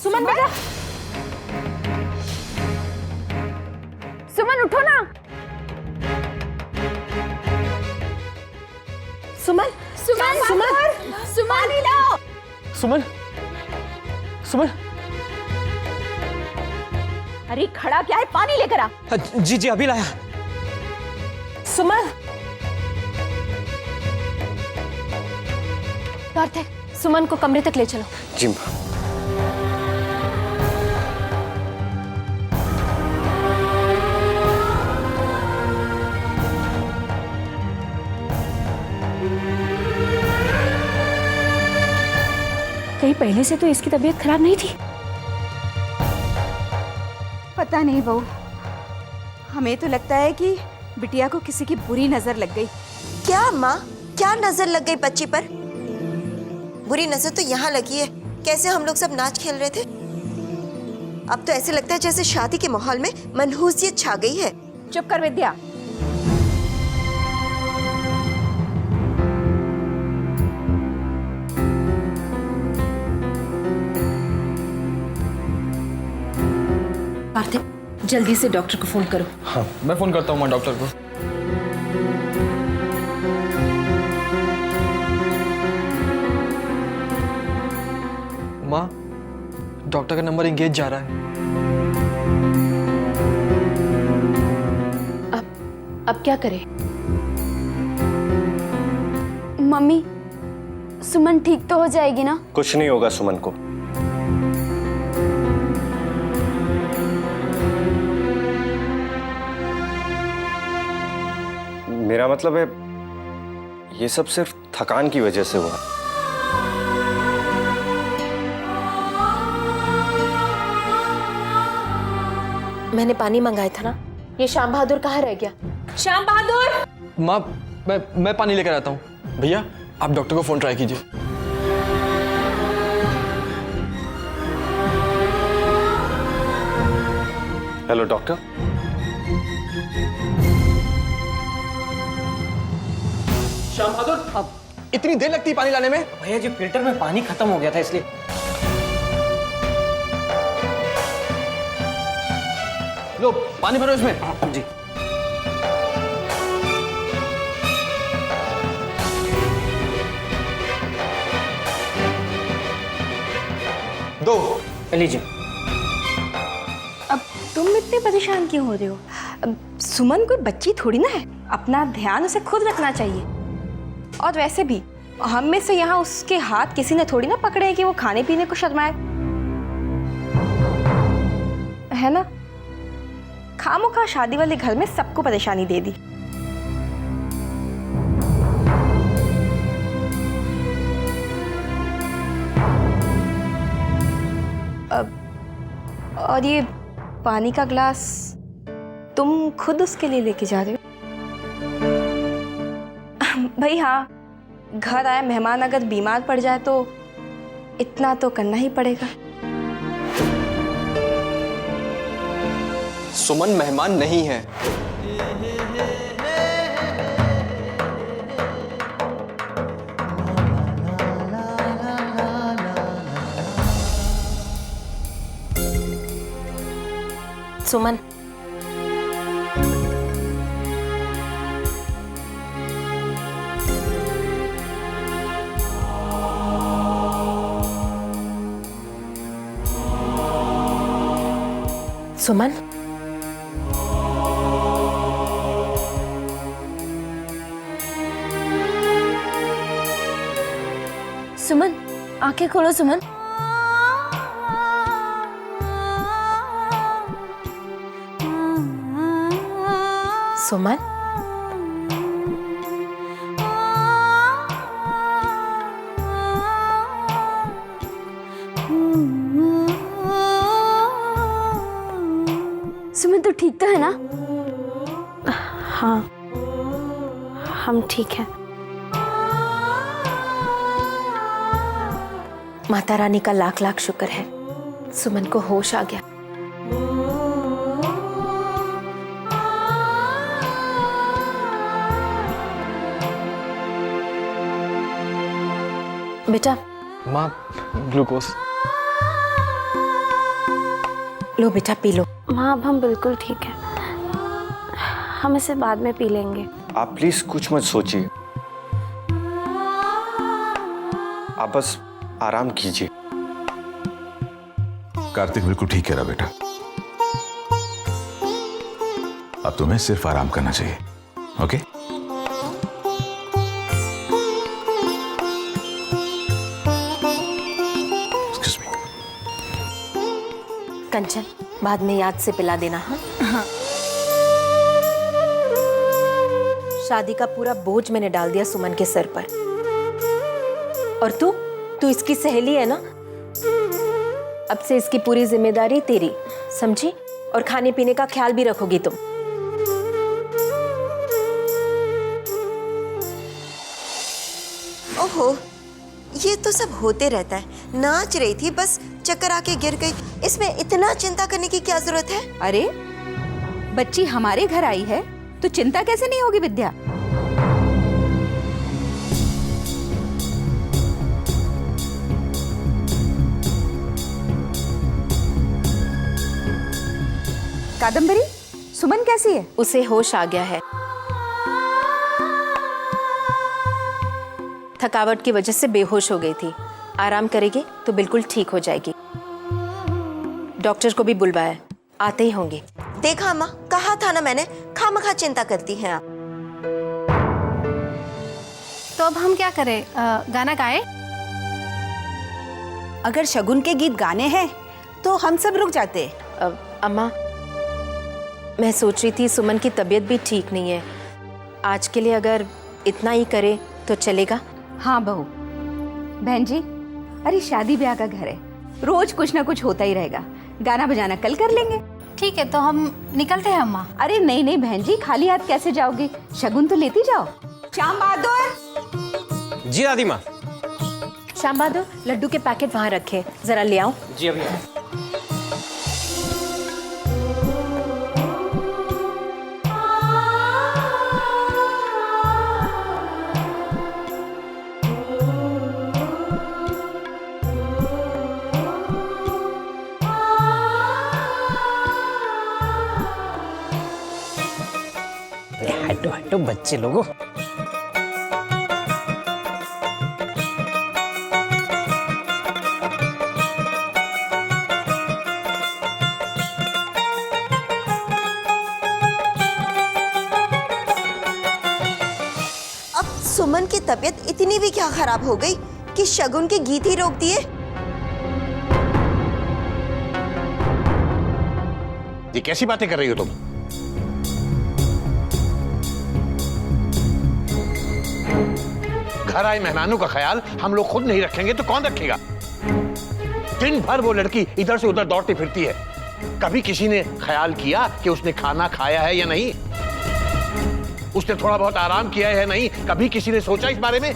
सुमन बेटा, सुमन उठो ना। सुमन सुमन सुमन सुमन लो। सुमन, सुमन। अरे खड़ा क्या है, पानी लेकर आ। जी जी अभी लाया। सुमन, कार्तिक, सुमन को कमरे तक ले चलो। जी माँ। कहीं पहले से तो इसकी तबीयत खराब नहीं थी? पता नहीं बहू, हमें तो लगता है कि बिटिया को किसी की बुरी नजर लग गई। क्या माँ, क्या नजर लग गई बच्ची पर? बुरी नजर तो यहाँ लगी है। कैसे हम लोग सब नाच खेल रहे थे, अब तो ऐसे लगता है जैसे शादी के माहौल में मनहूसियत छा गई है। चुप कर विद्या। कार्तिक, जल्दी से डॉक्टर को फोन करो। हाँ मैं फोन करता हूँ माँ डॉक्टर को। माँ, डॉक्टर का नंबर एंगेज जा रहा है। अब क्या करें? मम्मी, सुमन ठीक तो हो जाएगी ना? कुछ नहीं होगा सुमन को। मेरा मतलब है ये सब सिर्फ थकान की वजह से हुआ। मैंने पानी मंगाया था ना, ये श्याम बहादुर कहाँ रह गया? श्याम बहादुर! माँ मैं पानी लेकर आता हूँ। भैया आप डॉक्टर को फोन ट्राई कीजिए। Hello doctor. श्याम बहादुर, अब इतनी देर लगती है पानी लाने में? भैया जी फिल्टर में पानी खत्म हो गया था इसलिए। लो पानी भरो इसमें। जी। दो। लीजिए। अब तुम इतने परेशान क्यों हो रहे हो? अब सुमन कोई बच्ची थोड़ी ना है, अपना ध्यान उसे खुद रखना चाहिए। और वैसे भी हम में से यहाँ उसके हाथ किसी ने थोड़ी ना पकड़े हैं कि वो खाने पीने को शर्माए, है ना? खामोखा शादी वाले घर में सबको परेशानी दे दी। और ये पानी का ग्लास तुम खुद उसके लिए लेके जा रहे हो? भाई हाँ, घर आए मेहमान अगर बीमार पड़ जाए तो इतना तो करना ही पड़ेगा। सुमन मेहमान नहीं है। सुमन, सुमन, सुमन, आंखें खोलो सुमन। सुमन, सुमन तो ठीक तो है ना? हाँ हम ठीक हैं। माता रानी का लाख लाख शुक्र है, सुमन को होश आ गया। बेटा, माँ ग्लूकोज। लो बेटा पी लो। माँ अब हम बिल्कुल ठीक है, हम इसे बाद में पी लेंगे। आप प्लीज कुछ मत सोचिए, आप बस आराम कीजिए। कार्तिक बिल्कुल ठीक कह रहा बेटा, अब तुम्हें सिर्फ आराम करना चाहिए। ओके? Excuse me. कंचन बाद में याद से पिला देना। हाँ शादी का पूरा बोझ मैंने डाल दिया सुमन के सर पर, और तू इसकी सहेली है ना, अब से इसकी पूरी जिम्मेदारी तेरी, समझी? और खाने पीने का ख्याल भी रखोगी तुम। ओहो, ये तो सब होते रहता है। नाच रही थी, बस चक्कर आके गिर गई। इसमें इतना चिंता करने की क्या जरूरत है? अरे बच्ची हमारे घर आई है तो चिंता कैसे नहीं होगी विद्या? कादम्बरी, सुमन कैसी है? उसे होश आ गया है, थकावट की वजह से बेहोश हो गई थी। आराम करेगी तो बिल्कुल ठीक हो जाएगी। डॉक्टर को भी बुलवाया, आते ही होंगे। देखा अम्मा, कहा था ना मैंने, खामखा चिंता करती हैं आप। तो अब हम क्या करें, गाना गाए? अगर शगुन के गीत गाने हैं तो हम सब रुक जाते। अम्मा मैं सोच रही थी सुमन की तबीयत भी ठीक नहीं है, आज के लिए अगर इतना ही करे तो चलेगा? हाँ बहू, बहन जी, अरे शादी ब्याह का घर है, रोज कुछ ना कुछ होता ही रहेगा। गाना बजाना कल कर लेंगे। ठीक है, तो हम निकलते हैं अम्मा। अरे नहीं नहीं बहन जी, खाली हाथ कैसे जाओगी? शगुन तो लेती जाओ। श्याम बहादुर। जी दादी माँ। श्याम बहादुर, लड्डू के पैकेट वहाँ रखे, जरा ले आओ। जी अभी। हटो हटो बच्चे लोगों। अब सुमन की तबीयत इतनी भी क्या खराब हो गई कि शगुन के गीत ही रोक दिए? ये कैसी बातें कर रही हो तुम? घर आए मेहमानों का ख्याल हम लोग खुद नहीं रखेंगे तो कौन रखेगा? दिन भर वो लड़की इधर से उधर दौड़ती फिरती है, कभी किसी ने ख्याल किया कि उसने खाना खाया है या नहीं? उसने थोड़ा बहुत आराम किया है या नहीं? कभी किसी ने सोचा इस बारे में?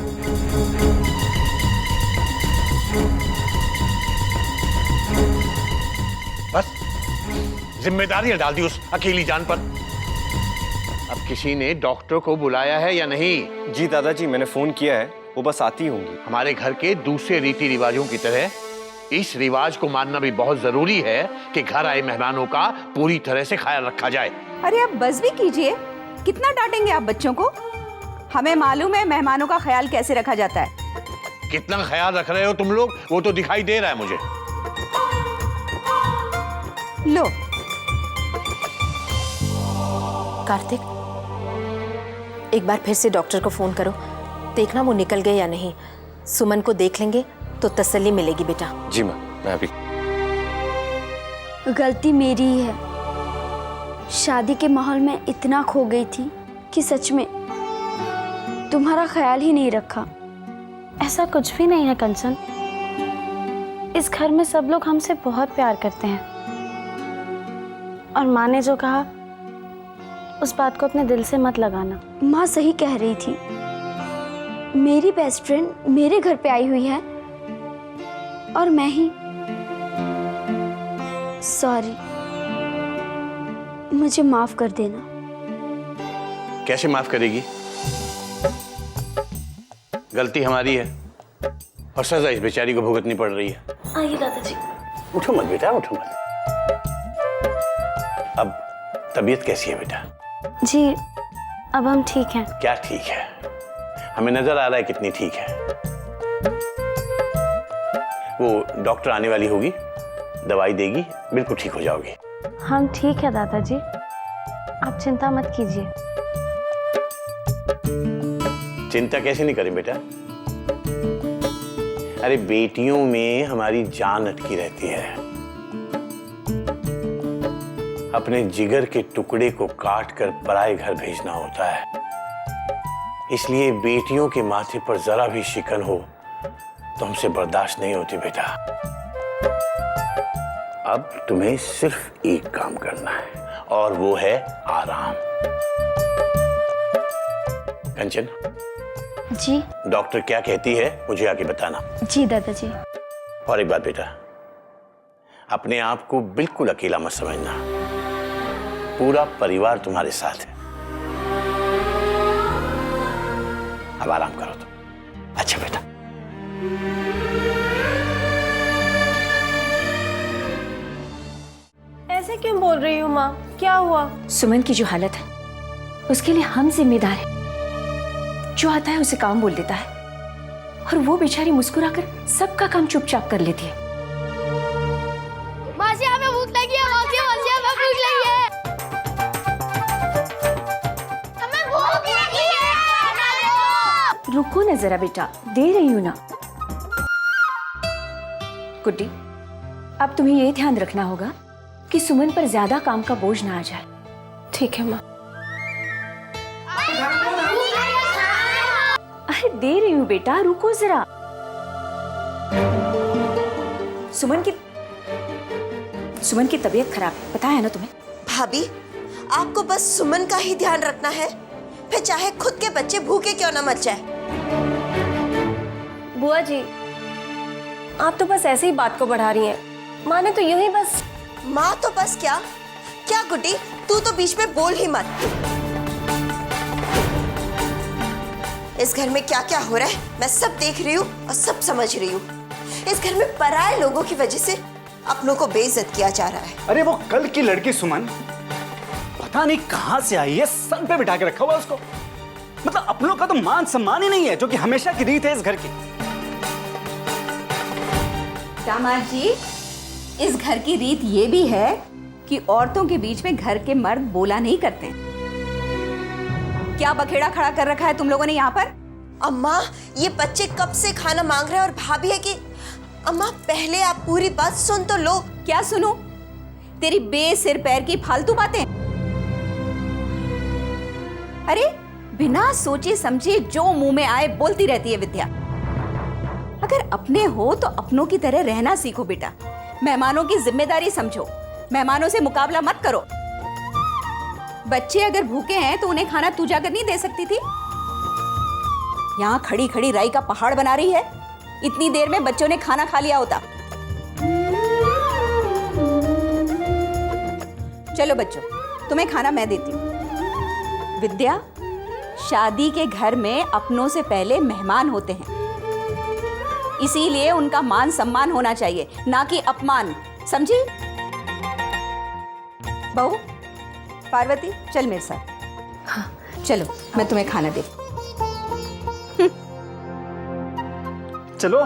बस जिम्मेदारियां डाल दी उस अकेली जान पर। अब किसी ने डॉक्टर को बुलाया है या नहीं? जी दादाजी, मैंने फोन किया है, वो बस आती होंगी। हमारे घर के दूसरे रीति रिवाजों की तरह इस रिवाज को मानना भी बहुत जरूरी है कि घर आए मेहमानों का पूरी तरह से ख्याल रखा जाए। अरे आप बस भी कीजिए, कितना डांटेंगे आप बच्चों को? हमें मालूम है मेहमानों का ख्याल कैसे रखा जाता है। कितना ख्याल रख रहे हो तुम लोग वो तो दिखाई दे रहा है मुझे। लो कार्तिक, एक बार फिर से डॉक्टर को फोन करो, देखना वो निकल गए या नहीं। सुमन को देख लेंगे तो तसल्ली मिलेगी बेटा। जी माँ, मैं अभी। गलती मेरी ही है, शादी के माहौल में इतना खो गई थी कि सच में तुम्हारा ख्याल ही नहीं रखा। ऐसा कुछ भी नहीं है कंचन, इस घर में सब लोग हमसे बहुत प्यार करते हैं, और माँ ने जो कहा उस बात को अपने दिल से मत लगाना। माँ सही कह रही थी, मेरी बेस्ट फ्रेंड मेरे घर पे आई हुई है और मैं ही। सॉरी, मुझे माफ कर देना। कैसे माफ करेगी? गलती हमारी है और सजा इस बेचारी को भुगतनी पड़ रही है। आइए दादाजी। उठो मत बेटा, उठो मत। अब तबीयत कैसी है बेटा? जी अब हम ठीक हैं। क्या ठीक है? हमें नजर आ रहा है कितनी ठीक है। वो डॉक्टर आने वाली होगी, दवाई देगी, बिल्कुल ठीक हो जाओगी। हम ठीक है दादाजी, आप चिंता मत कीजिए। चिंता कैसे नहीं करें बेटा? अरे बेटियों में हमारी जान अटकी रहती है। अपने जिगर के टुकड़े को काट कर पराए घर भेजना होता है। इसलिए बेटियों के माथे पर जरा भी शिकन हो तो हमसे बर्दाश्त नहीं होती बेटा। अब तुम्हें सिर्फ एक काम करना है और वो है आराम। कंचन, जी डॉक्टर क्या कहती है मुझे आके बताना। जी दादाजी। और एक बात बेटा, अपने आप को बिल्कुल अकेला मत समझना, पूरा परिवार तुम्हारे साथ है। अब आराम करो तो। अच्छा बेटा। ऐसे क्यों बोल रही हो माँ? क्या हुआ? सुमन की जो हालत है उसके लिए हम जिम्मेदार हैं। जो आता है उसे काम बोल देता है और वो बेचारी मुस्कुराकर सबका काम चुपचाप कर लेती है। मासी हमें भूख लगी है, मासी मासी हमें भूख लगी है, हमें भूख लगी है, खाना दो। रुको ना जरा बेटा, दे रही हूं ना। गुड्डी, अब तुम्हें ये ध्यान रखना होगा कि सुमन पर ज्यादा काम का बोझ ना आ जाए। ठीक है माँ। अरे दे रही हूँ बेटा, रुको जरा। सुमन की तबीयत खराब, पता है ना तुम्हें? भाभी, आपको बस सुमन का ही ध्यान रखना है, फिर चाहे खुद के बच्चे भूखे क्यों ना मर जाए। बुआ जी, आप तो बस ऐसे ही बात को बढ़ा रही हैं। माँ ने तो यूं ही बस। माँ तो बस क्या? क्या गुड्डी, तू तो बीच में बोल ही मत। इस घर में क्या क्या हो रहा है मैं सब देख रही हूँ और सब समझ रही हूँ। इस घर में पराये लोगों की वजह से अपनों को बेइज्जत किया जा रहा है। अरे वो कल की लड़की सुमन पता नहीं कहां से आई है, सर पे बिठा के रखा हुआ है उसको। मतलब अपनों का तो मान सम्मान ही नहीं है, जो कि हमेशा की रीत है इस घर की। दामाद जी, इस घर की रीत ये भी है कि औरतों के बीच में घर के मर्द बोला नहीं करते। क्या बखेड़ा खड़ा कर रखा है तुम लोगों ने यहाँ पर? अम्मा, ये बच्चे कब से खाना मांग रहे हैं और भाभी है कि अम्मा पहले आप पूरी बात सुन तो लो। क्या सुनूं? तेरी बेसिर पैर की फालतू बातें। अरे बिना सोचे समझे जो मुंह में आए बोलती रहती है विद्या। अगर अपने हो तो अपनों की तरह रहना सीखो बेटा। मेहमानों की जिम्मेदारी समझो, मेहमानों से मुकाबला मत करो। बच्चे अगर भूखे हैं तो उन्हें खाना तू जाकर नहीं दे सकती थी? यहाँ खड़ी खड़ी राई का पहाड़ बना रही है। इतनी देर में बच्चों ने खाना खा लिया होता। चलो बच्चों, तुम्हें खाना मैं देती हूँ। विद्या, शादी के घर में अपनों से पहले मेहमान होते हैं, इसीलिए उनका मान सम्मान होना चाहिए, ना कि अपमान। समझी? बहू, पार्वती चल मेरे साथ। हाँ चलो, मैं तुम्हें खाना देती हूँ। चलो।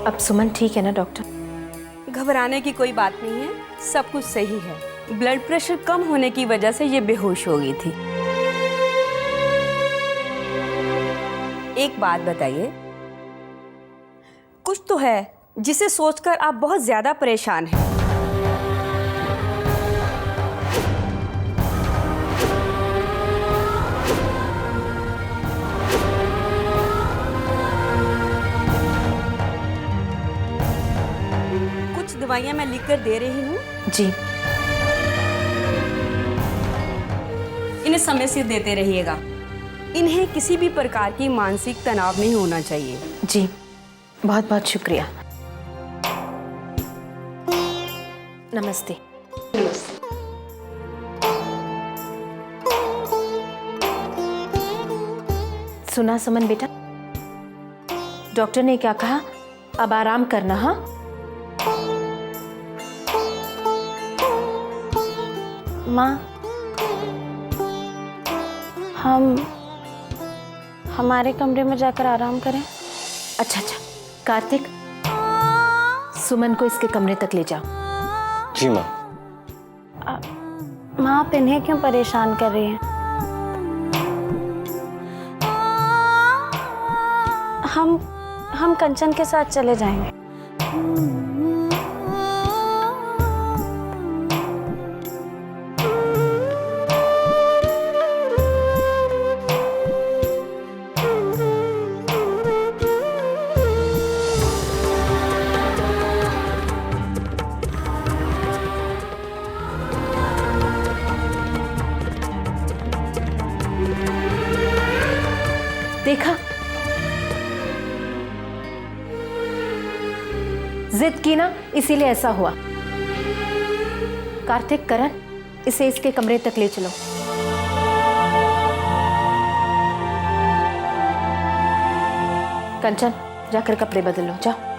अब सुमन ठीक है ना डॉक्टर? घबराने की कोई बात नहीं है, सब कुछ सही है। ब्लड प्रेशर कम होने की वजह से ये बेहोश हो गई थी। एक बात बताइए, कुछ तो है जिसे सोचकर आप बहुत ज्यादा परेशान हैं। कुछ दवाइयां मैं लिख कर दे रही हूँ। जी। इन्हें समय से देते रहिएगा। इन्हें किसी भी प्रकार की मानसिक तनाव नहीं होना चाहिए। जी, बहुत बहुत शुक्रिया। नमस्ते। सुना सुमन बेटा, डॉक्टर ने क्या कहा? अब आराम करना। हाँ, माँ, हम हमारे कमरे में जाकर आराम करें। अच्छा अच्छा। कार्तिक, सुमन को इसके कमरे तक ले जाओ। जी माँ। माँ, आप इन्हें क्यों परेशान कर रही हैं? हम कंचन के साथ चले जाएंगे। देखा, जिद की ना, इसीलिए ऐसा हुआ। कार्तिक, करण, इसे इसके कमरे तक ले चलो। कंचन, जाकर कपड़े बदल लो, जाओ।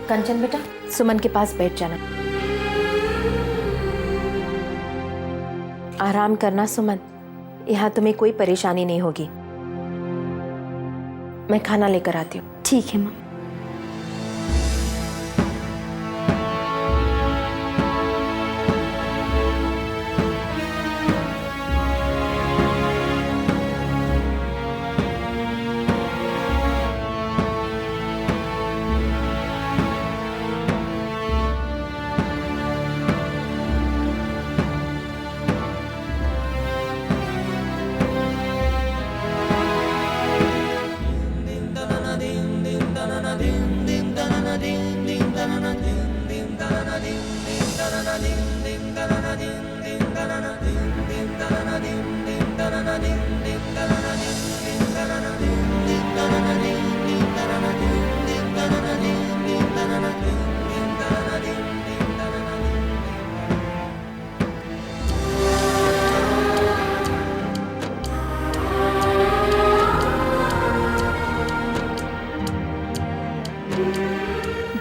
कंचन बेटा, सुमन के पास बैठ जाना। आराम करना सुमन, यहाँ तुम्हें कोई परेशानी नहीं होगी। मैं खाना लेकर आती हूँ। ठीक है माँ।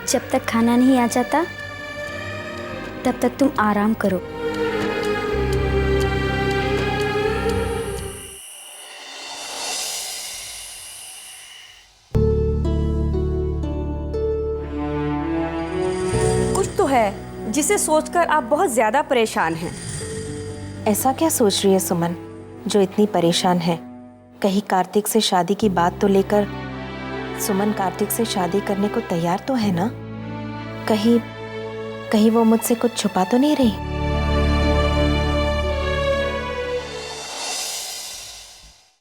जब तक खाना नहीं आ जाता तब तक तुम आराम करो। कुछ तो है जिसे सोचकर आप बहुत ज्यादा परेशान हैं। ऐसा क्या सोच रही है सुमन जो इतनी परेशान है? कहीं कार्तिक से शादी की बात तो लेकर सुमन कार्तिक से शादी करने को तैयार तो है ना? कहीं वो मुझसे कुछ छुपा तो नहीं रही?